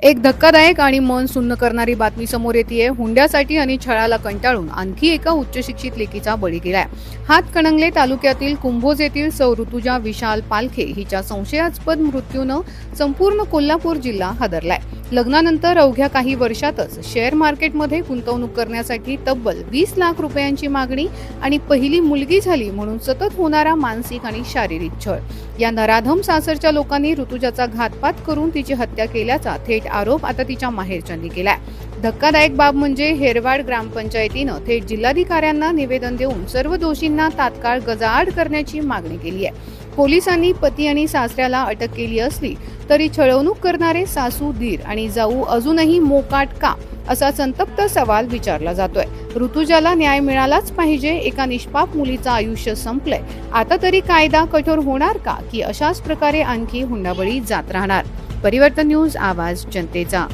एक धक्कादायक आणि मन सुन्न करणारी बातमी समोर येतेय। हुंड्यासाठी आणि छळाला कंटाळून आणखी एका उच्च शिक्षित लेकीचा बळी गेलाय। हातकणंगले तालुक्यातील कुंभोज येथील सौ ऋतुजा विशाल पालखे हिच्या संशयास्पद मृत्यूनं संपूर्ण कोल्हापूर जिल्हा हादरलाय। लग्नानंतर अवघ्या काही वर्षातच शेअर मार्केटमध्ये गुंतवणूक करण्यासाठी तब्बल 20 लाख रुपयांची मागणी आणि पहिली मुलगी झाली म्हणून सतत होणारा मानसिक आणि शारीरिक छळ, या नराधम सासरच्या लोकांनी ऋतुजाचा घातपात करून तिची हत्या केल्याचा थेट आरोप आता तिच्या माहेरच्यांनी केलाय। धक्कादायक बाब म्हणजे हेरवाड ग्रामपंचायतीनं थेट जिल्हाधिकाऱ्यांना निवेदन देऊन सर्व दोषींना तात्काळ गजाआड करण्याची मागणी केली आहे। पोलिसांनी पती आणि सासऱ्याला अटक केली असली तरी छळवणूक करणारे सासू, दीर आणि जाऊ अजूनही मोकाट का, असा संतप्त सवाल विचारला जातोय। ऋतुजाला न्याय मिळालाच पाहिजे। एका निष्पाप मुलीचं आयुष्य संपलंय, आता तरी कायदा कठोर होणार का, की अशाच प्रकारे आणखी हुंडाबळी जात राहणार? परिवर्तन न्यूज, आवाज जनतेचा।